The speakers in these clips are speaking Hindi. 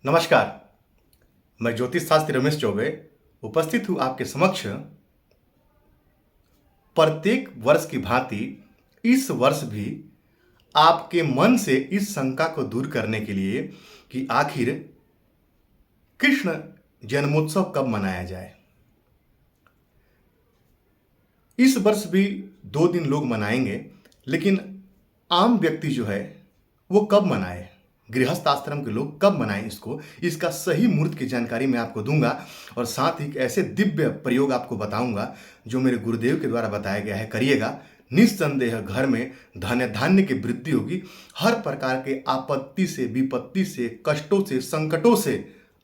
नमस्कार। मैं ज्योतिष शास्त्री रमेश चौबे उपस्थित हूँ आपके समक्ष। प्रत्येक वर्ष की भांति इस वर्ष भी आपके मन से इस शंका को दूर करने के लिए कि आखिर कृष्ण जन्मोत्सव कब मनाया जाए। इस वर्ष भी 2 दिन लोग मनाएंगे, लेकिन आम व्यक्ति जो है वो कब मनाए, गृहस्थ आश्रम के लोग कब मनाएं इसको, इसका सही मुहूर्त की जानकारी मैं आपको दूंगा और साथ ही ऐसे दिव्य प्रयोग आपको बताऊंगा जो मेरे गुरुदेव के द्वारा बताया गया है। करिएगा, निस्संदेह घर में धन धान्य की वृद्धि होगी। हर प्रकार के आपत्ति से, विपत्ति से, कष्टों से, संकटों से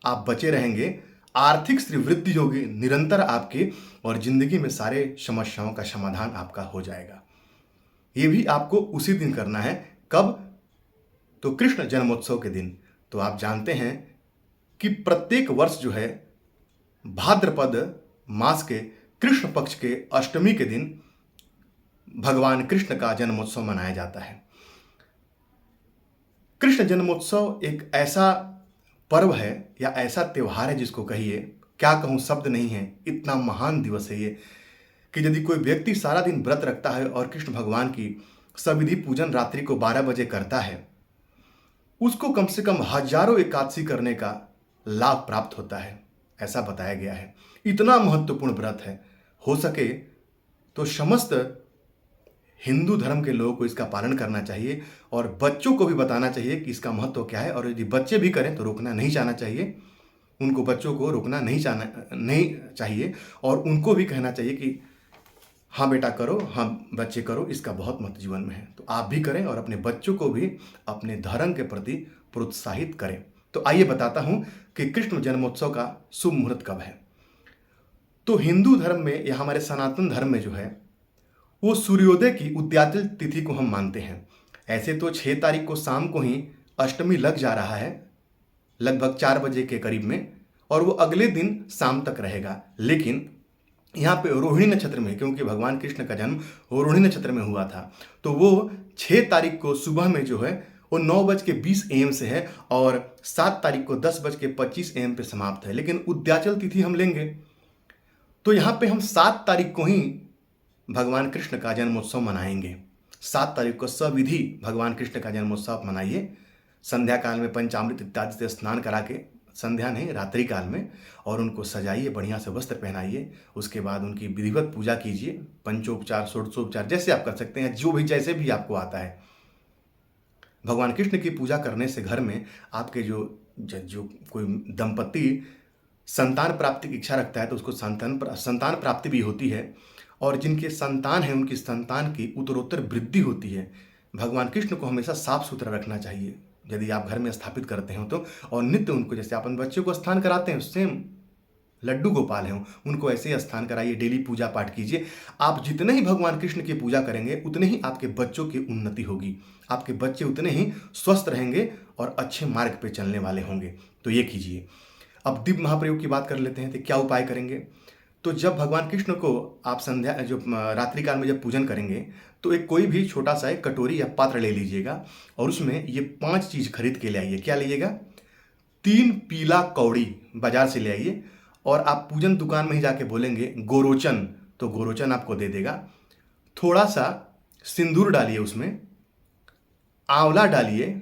आप बचे रहेंगे। आर्थिक श्री वृद्धि होगी निरंतर आपके, और जिंदगी में सारे समस्याओं का समाधान आपका हो जाएगा। ये भी आपको उसी दिन करना है। कब? तो कृष्ण जन्मोत्सव के दिन। तो आप जानते हैं कि प्रत्येक वर्ष जो है भाद्रपद मास के कृष्ण पक्ष के अष्टमी के दिन भगवान कृष्ण का जन्मोत्सव मनाया जाता है। कृष्ण जन्मोत्सव एक ऐसा पर्व है या ऐसा त्योहार है जिसको कहिए, क्या कहूँ, शब्द नहीं है। इतना महान दिवस है ये कि यदि कोई व्यक्ति सारा दिन व्रत रखता है और कृष्ण भगवान की सविधि पूजन रात्रि को 12 बजे करता है, उसको कम से कम हजारों एकादशी करने का लाभ प्राप्त होता है, ऐसा बताया गया है। इतना महत्वपूर्ण व्रत है। हो सके तो समस्त हिंदू धर्म के लोगों को इसका पालन करना चाहिए और बच्चों को भी बताना चाहिए कि इसका महत्व क्या है। और यदि बच्चे भी करें तो रोकना नहीं चाहना चाहिए, उनको बच्चों को रोकना नहीं चाहिए और उनको भी कहना चाहिए कि हाँ बेटा करो, हाँ बच्चे करो, इसका बहुत महत्व जीवन में है। तो आप भी करें और अपने बच्चों को भी अपने धर्म के प्रति प्रोत्साहित करें। तो आइए बताता हूं कि कृष्ण जन्मोत्सव का शुभ मुहूर्त कब है। तो हिंदू धर्म में या हमारे सनातन धर्म में जो है वो सूर्योदय की उद्याचल तिथि को हम मानते हैं। ऐसे तो 6 तारीख को शाम को ही अष्टमी लग जा रहा है, लगभग 4 बजे के करीब में, और वो अगले दिन शाम तक रहेगा। लेकिन यहाँ पे रोहिणी नक्षत्र में, क्योंकि भगवान कृष्ण का जन्म रोहिणी नक्षत्र में हुआ था, तो वो 6 तारीख को सुबह में जो है वो 9:20 AM से है और 7 तारीख को 10:25 AM पे समाप्त है। लेकिन उद्याचल तिथि हम लेंगे तो यहाँ पे हम 7 तारीख को ही भगवान कृष्ण का जन्मोत्सव मनाएंगे। 7 तारीख को सविधि भगवान कृष्ण का जन्मोत्सव मनाइए। संध्या काल में पंचामृत इत्यादि से स्नान करा के, संध्या नहीं रात्रि काल में, और उनको सजाइए, बढ़िया से वस्त्र पहनाइए। उसके बाद उनकी विधिवत पूजा कीजिए, पंचोपचार, षोडशोपचार जैसे आप कर सकते हैं, जो भी जैसे भी आपको आता है। भगवान कृष्ण की पूजा करने से घर में आपके जो कोई दंपति संतान प्राप्ति की इच्छा रखता है तो उसको संतान प्राप्ति भी होती है, और जिनके संतान हैं उनकी संतान की उत्तरोत्तर वृद्धि होती है। भगवान कृष्ण को हमेशा साफ सुथरा रखना चाहिए यदि आप घर में स्थापित करते हो तो, और नित्य उनको, जैसे आप अपने बच्चों को स्नान कराते हैं, सेम लड्डू गोपाल हैं उनको ऐसे ही स्नान कराइए, डेली पूजा पाठ कीजिए। आप जितने ही भगवान कृष्ण की पूजा करेंगे उतने ही आपके बच्चों की उन्नति होगी, आपके बच्चे उतने ही स्वस्थ रहेंगे और अच्छे मार्ग पे चलने वाले होंगे। तो ये कीजिए। अब दिव्य महाप्रयोग की बात कर लेते हैं। तो क्या उपाय करेंगे? तो जब भगवान कृष्ण को आप संध्या रात्रि काल में जब पूजन करेंगे तो एक कोई भी छोटा सा एक कटोरी या पात्र ले लीजिएगा और उसमें ये 5 चीज खरीद के ले आइए। क्या लीजिएगा? 3 पीला कौड़ी बाजार से ले आइए और आप पूजन दुकान में ही जाके बोलेंगे गोरोचन, तो गोरोचन आपको दे देगा। थोड़ा सा सिंदूर डालिए, उसमें आंवला डालिए,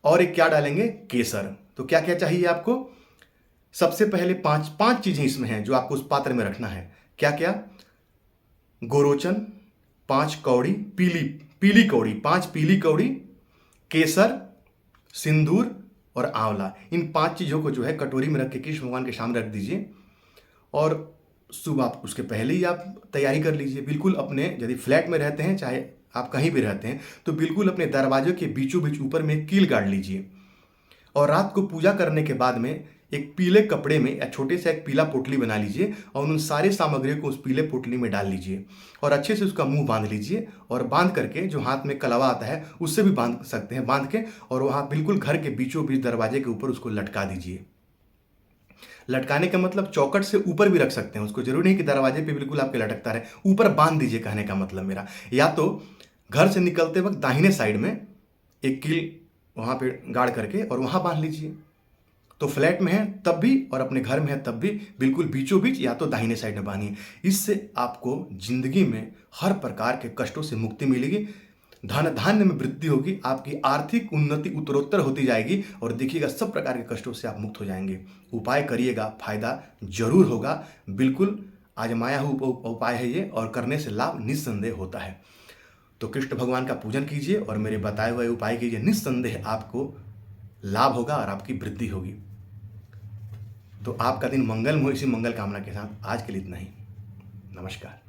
और एक क्या डालेंगे? केसर। तो क्या क्या चाहिए आपको? सबसे पहले 5 चीजें इसमें हैं जो आपको उस पात्र में रखना है। क्या क्या? गोरोचन, 5 कौड़ी, पीली कौड़ी, 5 पीली कौड़ी, केसर, सिंदूर और आंवला। इन 5 चीजों को जो है कटोरी में रख के कृष्ण भगवान के सामने रख दीजिए और सुबह आप उसके पहले ही आप तैयारी कर लीजिए। बिल्कुल अपने, यदि फ्लैट में रहते हैं, चाहे आप कहीं भी रहते हैं, तो बिल्कुल अपने दरवाजे के बीचों बीच ऊपर में कील गाड़ लीजिए। और रात को पूजा करने के बाद में एक पीले कपड़े में या छोटे से एक पीला पोटली बना लीजिए और उन सारे सामग्रियों को उस पीले पोटली में डाल लीजिए और अच्छे से उसका मुंह बांध लीजिए। और बांध करके जो हाथ में कलवा आता है उससे भी बांध सकते हैं, बांध के, और वहाँ बिल्कुल घर के बीचों बीच दरवाजे के ऊपर उसको लटका दीजिए। लटकाने का मतलब चौकट से ऊपर भी रख सकते हैं उसको, जरूरी नहीं कि दरवाजे पे बिल्कुल आपके लटकता रहे, ऊपर बांध दीजिए, कहने का मतलब मेरा। या तो घर से निकलते वक्त दाहिने साइड में एक कील वहाँ पे गाड़ करके और वहाँ बांध लीजिए। तो फ्लैट में है तब भी और अपने घर में है तब भी बिल्कुल बीचों बीच या तो दाहिने साइड में बांधिए। इससे आपको जिंदगी में हर प्रकार के कष्टों से मुक्ति मिलेगी, धन धान्य में वृद्धि होगी, आपकी आर्थिक उन्नति उत्तरोत्तर होती जाएगी और देखिएगा सब प्रकार के कष्टों से आप मुक्त हो जाएंगे। उपाय करिएगा, फायदा जरूर होगा। बिल्कुल आजमाया हुआ उपाय है ये और करने से लाभ निस्संदेह होता है। तो कृष्ण भगवान का पूजन कीजिए और मेरे बताए हुए उपाय कीजिए, निस्संदेह आपको लाभ होगा और आपकी वृद्धि होगी। तो आपका दिन मंगलमय, इसी मंगल कामना के साथ आज के लिए इतना ही। नमस्कार।